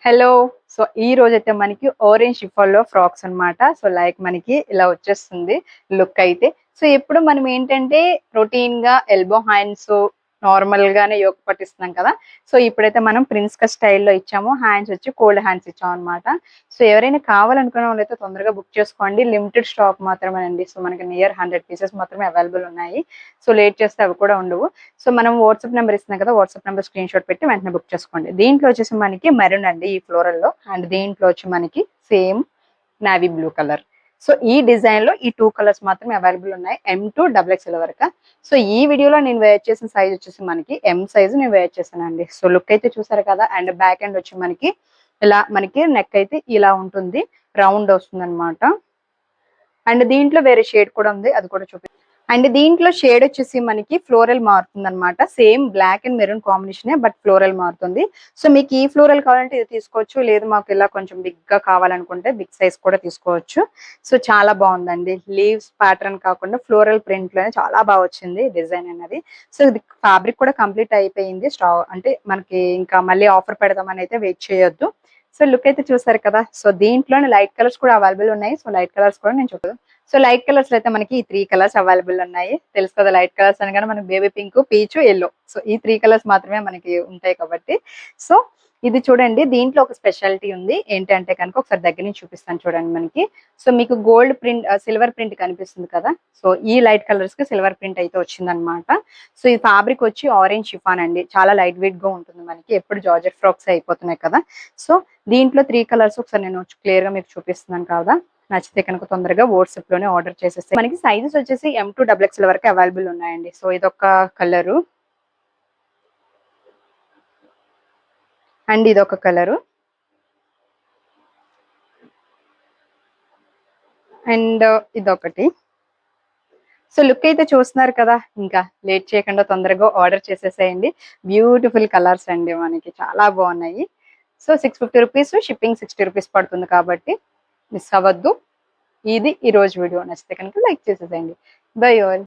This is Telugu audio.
హలో. సో ఈ రోజైతే మనకి ఆరెంజ్ షిఫాన్‌లో ఫ్రాక్స్ అన్నమాట. సో లైక్ మనకి ఇలా వచ్చేస్తుంది లుక్ అయితే. సో ఎప్పుడు మనం ఏంటంటే రొటీన్‌గా ఎల్బో హ్యాండ్స్ నార్మల్‌గానే యోక్ పట్టిస్తున్నాం కదా! సో ఇప్పుడైతే మనం ప్రిన్స్ కట్ స్టైల్‌లో ఇచ్చాము. హ్యాండ్స్ వచ్చి కోల్డ్ హ్యాండ్స్ ఇచ్చామన్నమాట. సో ఎవరైనా కావాలనుకున్న వాళ్ళైతే తొందరగా బుక్ చేసుకోండి. లిమిటెడ్ స్టాక్ మాత్రమేనండి. సో మనకి నియర్ 100 పీసెస్ మాత్రమే అవైలబుల్ ఉన్నాయి. సో లేట్ చేస్తే అవి కూడా ఉండవు. సో మనం వాట్సాప్ నెంబర్ ఇస్తున్నాం కదా! వాట్సాప్ నెంబర్ స్క్రీన్ షాట్ పెట్టి వెంటనే బుక్ చేసుకోండి. దీంట్లో వచ్చేసి మనకి మెరూన్ అండి ఈ ఫ్లోరల్‌లో. అండ్ దీంట్లో వచ్చి మనకి same navy blue colour. So ఈ డిజైన్‌లో ఈ 2 కలర్స్ మాత్రమే అవైలబుల్ ఉన్నాయి. ఎమ్ టు డబుల్ ఎక్స్‌ఎల్ వరక. సో ఈ వీడియోలో నేను వేర్ చేసిన సైజ్ వచ్చేసి మనకి ఎమ్ సైజ్ నేను వేర్ చేశానండి. సో లుక్ అయితే చూసారు కదా! అండ్ బ్యాక్ ఎండ్ వచ్చి మనకి ఇలా మనకి నెక్ అయితే ఇలా ఉంటుంది. రౌండ్ వస్తుందన్నమాట. అండ్ దీంట్లో వేరే షేడ్ కూడా ఉంది. అది కూడా అండ్ దీంట్లో షేడ్ వచ్చేసి మనకి ఫ్లోరల్ మారుతుందన్నమాట. సేమ్ బ్లాక్ అండ్ మెరూన్ కాంబినేషనే బట్ ఫ్లోరల్ మారుతుంది. సో మీకు ఈ ఫ్లోరల్ కావాలంటే ఇది తీసుకోవచ్చు. లేదు మాకు ఇలా కొంచెం బిగ్‌గా కావాలనుకుంటే బిగ్ సైజ్ కూడా తీసుకోవచ్చు. సో చాలా బాగుందండి. లీవ్స్ ప్యాటర్న్ కాకుండా ఫ్లోరల్ ప్రింట్‌లోనే చాలా బాగా వచ్చింది డిజైన్ అనేది. సో ఇది ఫ్యాబ్రిక్ కూడా కంప్లీట్ అయిపోయింది. అంటే మనకి ఇంకా మళ్ళీ ఆఫర్ పెడదామని అయితే వెయిట్ చేయొద్దు. సో లుక్ అయితే చూసారు కదా! సో దీంట్లోనే లైట్ కలర్స్ కూడా అవైలబుల్ ఉన్నాయి. సో లైట్ కలర్స్ కూడా నేను సో లైట్ కలర్స్ లో అయితే మనకి ఈ 3 కలర్స్ అవైలబుల్ ఉన్నాయి. తెలుసు కదా లైట్ కలర్స్ అనగానే మనకి baby pink, peach, yellow. So ఈ 3 కలర్స్ మాత్రమే మనకి ఉంటాయి కాబట్టి. సో ఇది చూడండి దీంట్లో ఒక స్పెషాలిటీ ఉంది. ఏంటంటే కనుక ఒకసారి దగ్గర నుంచి చూపిస్తాను చూడండి మనకి. సో మీకు గోల్డ్ ప్రింట్ సిల్వర్ ప్రింట్ కనిపిస్తుంది కదా! సో ఈ లైట్ కలర్స్ కి సిల్వర్ ప్రింట్ అయితే వచ్చిందనమాట. సో ఈ ఫ్యాబ్రిక్ వచ్చి ఆరెంజ్ షిఫాన్ అండి. చాలా లైట్ వెయిట్ గా ఉంటుంది మనకి. ఎప్పుడు జార్జెట్ ఫ్రాక్స్ అయిపోతున్నాయి కదా! సో దీంట్లో 3 కలర్స్ ఒకసారి నేను క్లియర్ గా మీకు చూపిస్తున్నాను కదా! నచ్చితే కనుక తొందరగా వాట్సాప్ లోనే ఆర్డర్ చేసేస్తే మనకి సైజెస్ వచ్చేసి ఎమ్ టు డబుల్ ఎక్స్ఎల్ వరకు అవైలబుల్ ఉన్నాయండి. సో ఇదొక కలరు అండ్ ఇదొక కలరు అండ్ ఇదొకటి. సో లుక్ అయితే చూస్తున్నారు కదా! ఇంకా లేట్ చేయకుండా తొందరగా ఆర్డర్ చేసేసేయండి. బ్యూటిఫుల్ కలర్స్ అండి మనకి చాలా బాగున్నాయి. సో 650 రూపీస్ షిప్పింగ్ 60 రూపీస్ పడుతుంది కాబట్టి మిస్ అవ్వద్దు. ఇది ఈ రోజు వీడియో నచ్చితే కనుక లైక్ చేసేసేయండి. By all.